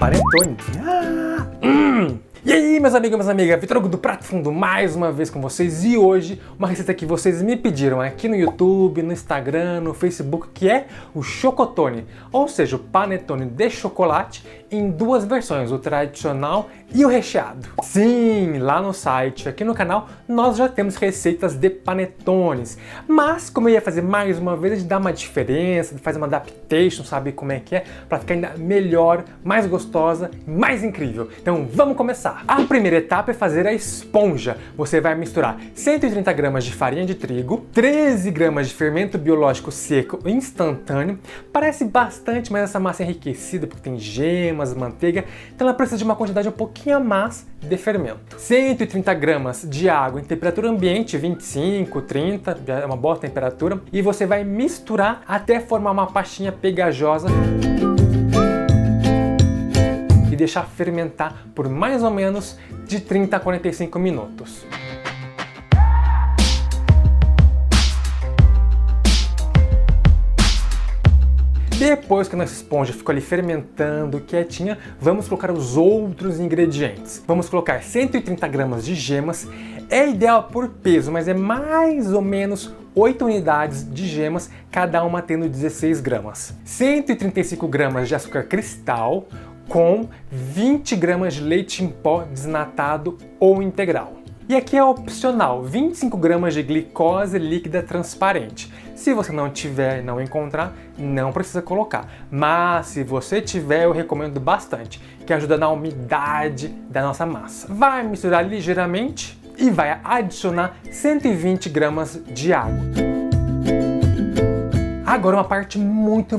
panetone. E aí, meus amigos e minhas amigas, Vitor Hugo do Prato Fundo mais uma vez com vocês, e hoje uma receita que vocês me pediram aqui no YouTube, no Instagram, no Facebook, que é o chocotone, ou seja, o panetone de chocolate em duas versões, o tradicional e o recheado. Sim, lá no site, aqui no canal, nós já temos receitas de panetones, mas como eu ia fazer mais uma vez, a gente dá uma diferença, faz uma adaptation, sabe como é que é, para ficar ainda melhor, mais gostosa, mais incrível. Então vamos começar! A primeira etapa é fazer a esponja. Você vai misturar 130 gramas de farinha de trigo, 13 gramas de fermento biológico seco instantâneo. Parece bastante, mas essa massa é enriquecida porque tem gemas, manteiga, então ela precisa de uma quantidade um pouquinho a mais de fermento. 130 gramas de água em temperatura ambiente, 25, 30, é uma boa temperatura, e você vai misturar até formar uma pastinha pegajosa e deixar fermentar por mais ou menos de 30 a 45 minutos. Depois que a nossa esponja ficou ali fermentando, quietinha, vamos colocar os outros ingredientes. Vamos colocar 130 gramas de gemas, é ideal por peso, mas é mais ou menos 8 unidades de gemas, cada uma tendo 16 gramas. 135 gramas de açúcar cristal, com 20 gramas de leite em pó desnatado ou integral. E aqui é opcional, 25 gramas de glicose líquida transparente. Se você não tiver e não encontrar, não precisa colocar. Mas se você tiver, eu recomendo bastante, que ajuda na umidade da nossa massa. Vai misturar ligeiramente e vai adicionar 120 gramas de água. Agora uma parte muito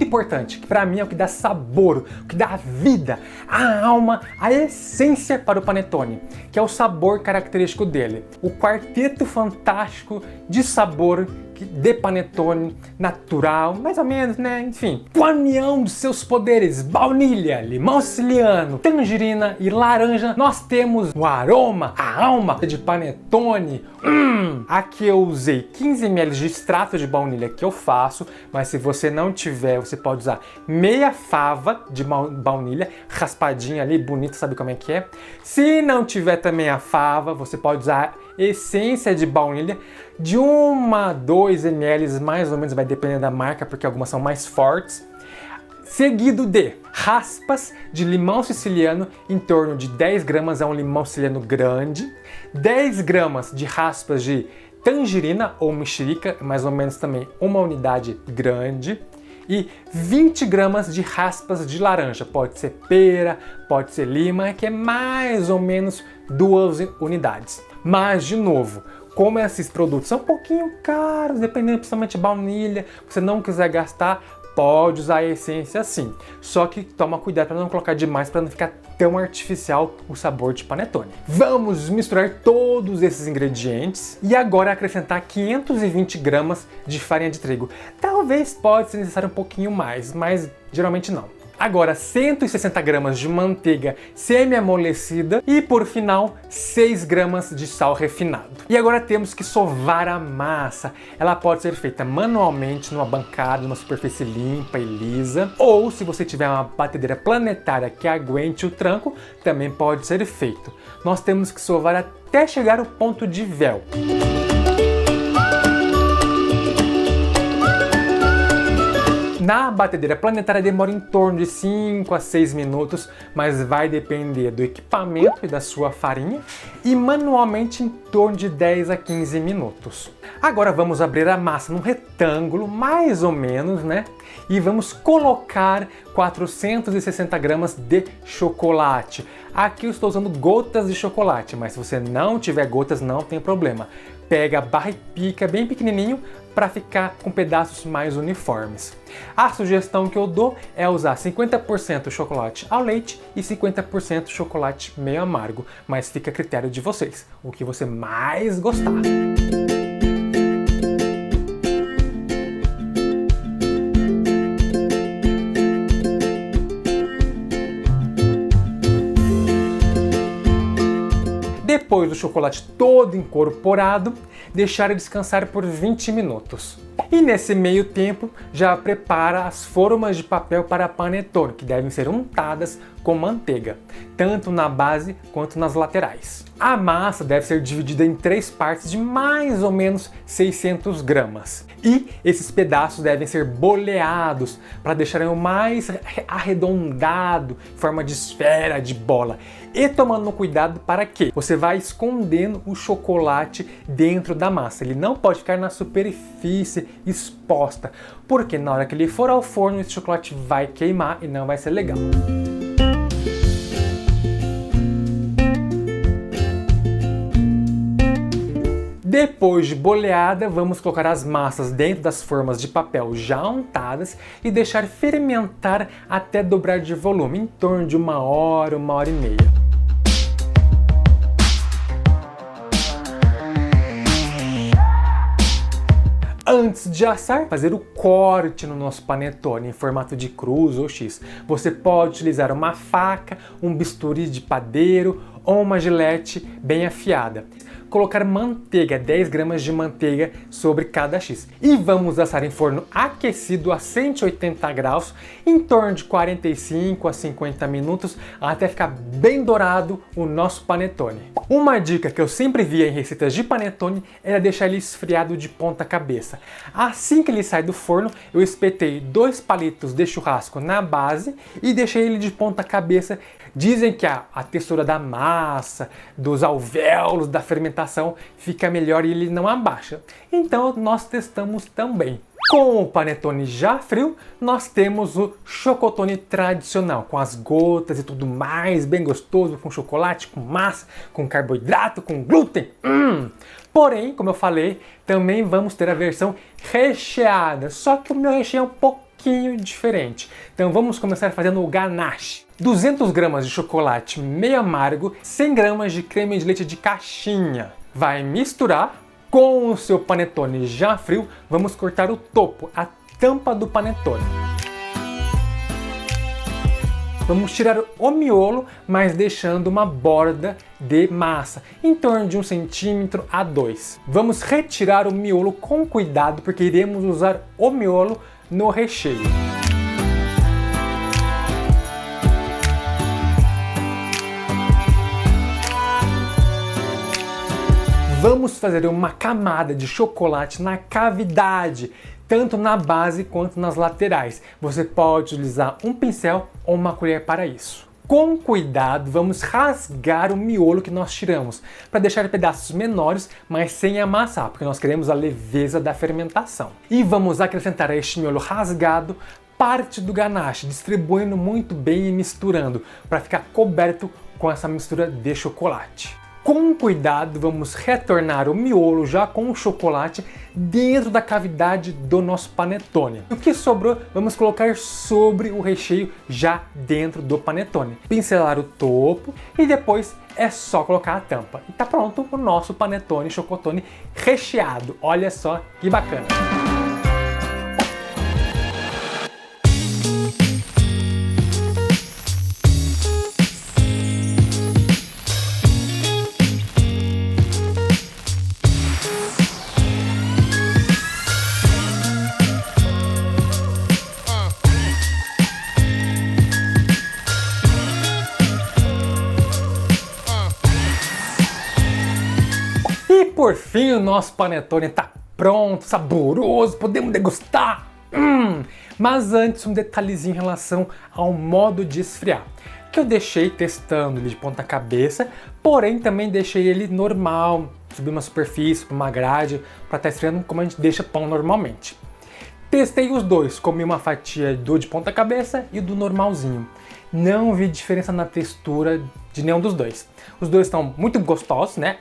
importante, que para mim é o que dá sabor, o que dá vida, a alma, a essência para o panetone, que é o sabor característico dele. O quarteto fantástico de sabor de panetone natural, mais ou menos, né? Enfim, com a união dos seus poderes, baunilha, limão siciliano, tangerina e laranja, nós temos o aroma, a alma de panetone. Aqui eu usei 15 ml de extrato de baunilha que eu faço, mas se você não tiver, você pode usar meia fava de baunilha, raspadinha ali, bonita, sabe como é que é? Se não tiver também a fava, você pode usar essência de baunilha de 1 a 2 ml, mais ou menos, vai depender da marca, porque algumas são mais fortes. Seguido de raspas de limão siciliano, em torno de 10 gramas, é um limão siciliano grande, 10 gramas de raspas de tangerina ou mexerica, mais ou menos também uma unidade grande, e 20 gramas de raspas de laranja, pode ser pera, pode ser lima, que é mais ou menos 2 unidades. Mas, de novo, como esses produtos são um pouquinho caros, dependendo principalmente de baunilha, se você não quiser gastar, pode usar a essência sim. Só que toma cuidado para não colocar demais, para não ficar tão artificial o sabor de panetone. Vamos misturar todos esses ingredientes e agora acrescentar 520 gramas de farinha de trigo. Talvez pode ser necessário um pouquinho mais, mas geralmente não. Agora 160 gramas de manteiga semi-amolecida e por final 6 gramas de sal refinado. E agora temos que sovar a massa. Ela pode ser feita manualmente numa bancada, numa superfície limpa e lisa, ou se você tiver uma batedeira planetária que aguente o tranco, também pode ser feito. Nós temos que sovar até chegar ao ponto de véu. Na batedeira planetária demora em torno de 5 a 6 minutos, mas vai depender do equipamento e da sua farinha, e manualmente em torno de 10 a 15 minutos. Agora vamos abrir a massa num retângulo, mais ou menos, né? E vamos colocar 460 gramas de chocolate. Aqui eu estou usando gotas de chocolate, mas se você não tiver gotas, não tem problema. Pega a barra e pica bem pequenininho para ficar com pedaços mais uniformes. A sugestão que eu dou é usar 50% chocolate ao leite e 50% chocolate meio amargo, mas fica a critério de vocês, o que você mais gostar. Depois do chocolate todo incorporado, deixar ele descansar por 20 minutos. E nesse meio tempo, já prepara as formas de papel para panetone, que devem ser untadas com manteiga, tanto na base quanto nas laterais. A massa deve ser dividida em 3 partes de mais ou menos 600 gramas. E esses pedaços devem ser boleados para deixarem o mais arredondado, em forma de esfera, de bola. E tomando cuidado para que você vai escondendo o chocolate dentro da massa. Ele não pode ficar na superfície exposta, porque na hora que ele for ao forno, esse chocolate vai queimar e não vai ser legal. Depois de boleada, vamos colocar as massas dentro das formas de papel já untadas e deixar fermentar até dobrar de volume, em torno de 1 hora, 1 hora e meia. Antes de assar, fazer o corte no nosso panetone em formato de cruz ou X. Você pode utilizar uma faca, um bisturi de padeiro ou uma gilete bem afiada. Colocar manteiga, 10 gramas de manteiga sobre cada X. E vamos assar em forno aquecido a 180 graus, em torno de 45 a 50 minutos, até ficar bem dourado o nosso panetone. Uma dica que eu sempre via em receitas de panetone era deixar ele esfriado de ponta cabeça. Assim que ele sai do forno, eu espetei 2 palitos de churrasco na base e deixei ele de ponta cabeça. Dizem que a textura da massa, dos alvéolos, da fermentação fica melhor e ele não abaixa. Então nós testamos também. Com o panetone já frio, nós temos o chocotone tradicional, com as gotas e tudo mais, bem gostoso, com chocolate, com massa, com carboidrato, com glúten. Porém, como eu falei, também vamos ter a versão recheada, só que o meu recheio é um pouquinho diferente. Então vamos começar fazendo o ganache. 200 gramas de chocolate meio amargo, 100 gramas de creme de leite de caixinha. Vai misturar com o seu panetone já frio. Vamos cortar o topo, a tampa do panetone. Vamos tirar o miolo, mas deixando uma borda de massa, em torno de 1 centímetro a 2. Vamos retirar o miolo com cuidado, porque iremos usar o miolo no recheio. Vamos fazer uma camada de chocolate na cavidade, tanto na base quanto nas laterais. Você pode utilizar um pincel ou uma colher para isso. Com cuidado, vamos rasgar o miolo que nós tiramos, para deixar pedaços menores, mas sem amassar, porque nós queremos a leveza da fermentação. E vamos acrescentar a este miolo rasgado parte do ganache, distribuindo muito bem e misturando, para ficar coberto com essa mistura de chocolate. Com cuidado, vamos retornar o miolo já com o chocolate dentro da cavidade do nosso panetone. O que sobrou, vamos colocar sobre o recheio já dentro do panetone. Pincelar o topo e depois é só colocar a tampa. E tá pronto o nosso panetone chocotone recheado. Olha só que bacana! E por fim o nosso panetone está pronto, saboroso, podemos degustar! Mas antes um detalhezinho em relação ao modo de esfriar, que eu deixei testando ele de ponta cabeça, porém também deixei ele normal, subir uma superfície, uma grade, para estar esfriando como a gente deixa pão normalmente. Testei os dois, comi uma fatia do de ponta cabeça e do normalzinho. Não vi diferença na textura de nenhum dos dois. Os dois estão muito gostosos, né?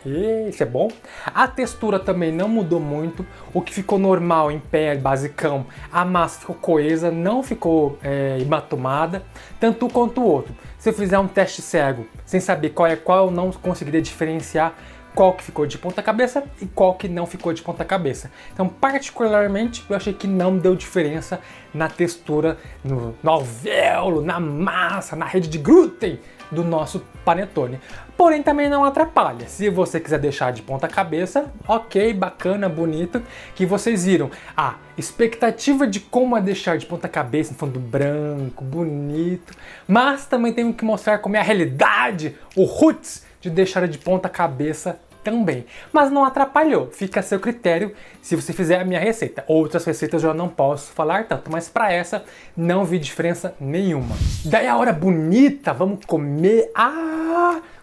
Isso é bom. A textura também não mudou muito. O que ficou normal em pé, basicão, a massa ficou coesa, não ficou embatumada, tanto um quanto o outro. Se eu fizer um teste cego, sem saber qual é qual, eu não conseguiria diferenciar qual que ficou de ponta cabeça e qual que não ficou de ponta cabeça. Então, particularmente, eu achei que não deu diferença na textura, no alvéolo, na massa, na rede de glúten do nosso panetone. Porém, também não atrapalha. Se você quiser deixar de ponta cabeça, ok, bacana, bonito, que vocês viram a expectativa de como é deixar de ponta cabeça, no fundo branco, bonito, mas também tenho que mostrar como é a realidade, o roots de deixar de ponta cabeça também. Mas não atrapalhou, fica a seu critério se você fizer a minha receita. Outras receitas eu já não posso falar tanto, mas para essa não vi diferença nenhuma. Daí a hora bonita, vamos comer,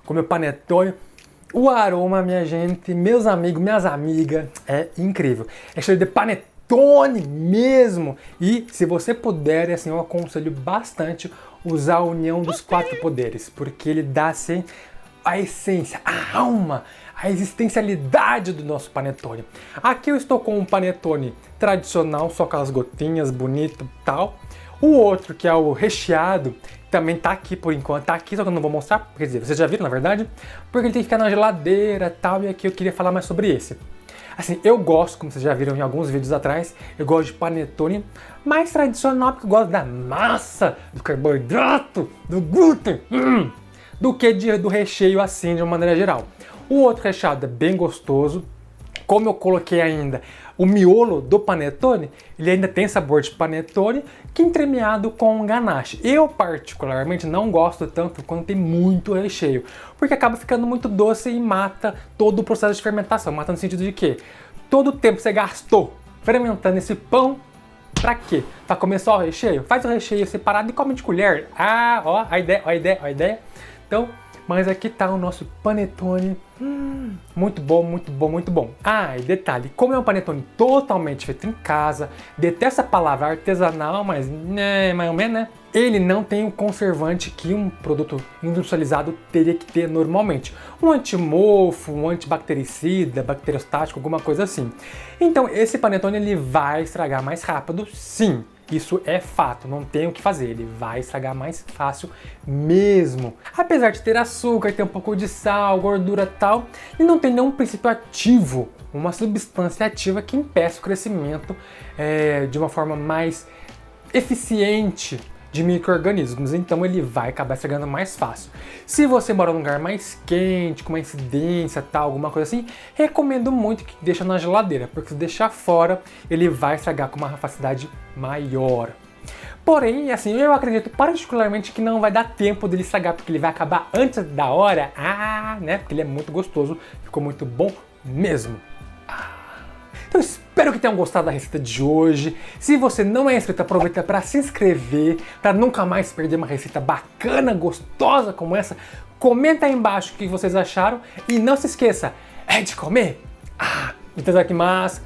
comer o panetone. O aroma, minha gente, meus amigos, minhas amigas, é incrível. É cheiro de panetone mesmo. E se você puder, assim, eu aconselho bastante usar a união dos 4 poderes, porque ele dá assim a essência, a alma, a existencialidade do nosso panetone. Aqui eu estou com um panetone tradicional, só com as gotinhas, bonito e tal. O outro, que é o recheado, também tá aqui por enquanto, tá aqui, só que eu não vou mostrar, quer dizer, vocês já viram na verdade, porque ele tem que ficar na geladeira e tal, e aqui eu queria falar mais sobre esse. Assim, eu gosto, como vocês já viram em alguns vídeos atrás, eu gosto de panetone mais tradicional, porque eu gosto da massa, do carboidrato, do glúten, do que do recheio assim, de uma maneira geral. O outro recheado é bem gostoso. Como eu coloquei ainda o miolo do panetone, ele ainda tem sabor de panetone, que entremeado com ganache. Eu particularmente não gosto tanto quando tem muito recheio, porque acaba ficando muito doce e mata todo o processo de fermentação. Mata no sentido de que todo o tempo que você gastou fermentando esse pão, pra quê? Pra comer só o recheio? Faz o recheio separado e come de colher. Ó a ideia. Então, mas aqui tá o nosso panetone. Muito bom, muito bom, muito bom. E detalhe, como é um panetone totalmente feito em casa, detesto a palavra artesanal, mas mais ou menos, né? Ele não tem o conservante que um produto industrializado teria que ter normalmente. Um antimofo, um antibactericida, bacteriostático, alguma coisa assim. Então esse panetone ele vai estragar mais rápido, sim. Isso é fato, não tem o que fazer, ele vai estragar mais fácil mesmo. Apesar de ter açúcar, ter um pouco de sal, gordura e tal, ele não tem nenhum princípio ativo, uma substância ativa que impeça o crescimento de uma forma mais eficiente de micro-organismos, então ele vai acabar estragando mais fácil. Se você mora num lugar mais quente, com uma incidência, tal, alguma coisa assim, recomendo muito que deixe na geladeira, porque se deixar fora, ele vai estragar com uma facilidade maior. Porém, assim, eu acredito particularmente que não vai dar tempo dele estragar, porque ele vai acabar antes da hora, né? Porque ele é muito gostoso, ficou muito bom mesmo. Então espero que tenham gostado da receita de hoje. Se você não é inscrito, aproveita para se inscrever, para nunca mais perder uma receita bacana, gostosa como essa. Comenta aí embaixo o que vocês acharam e não se esqueça, é de comer. Itadakimasu.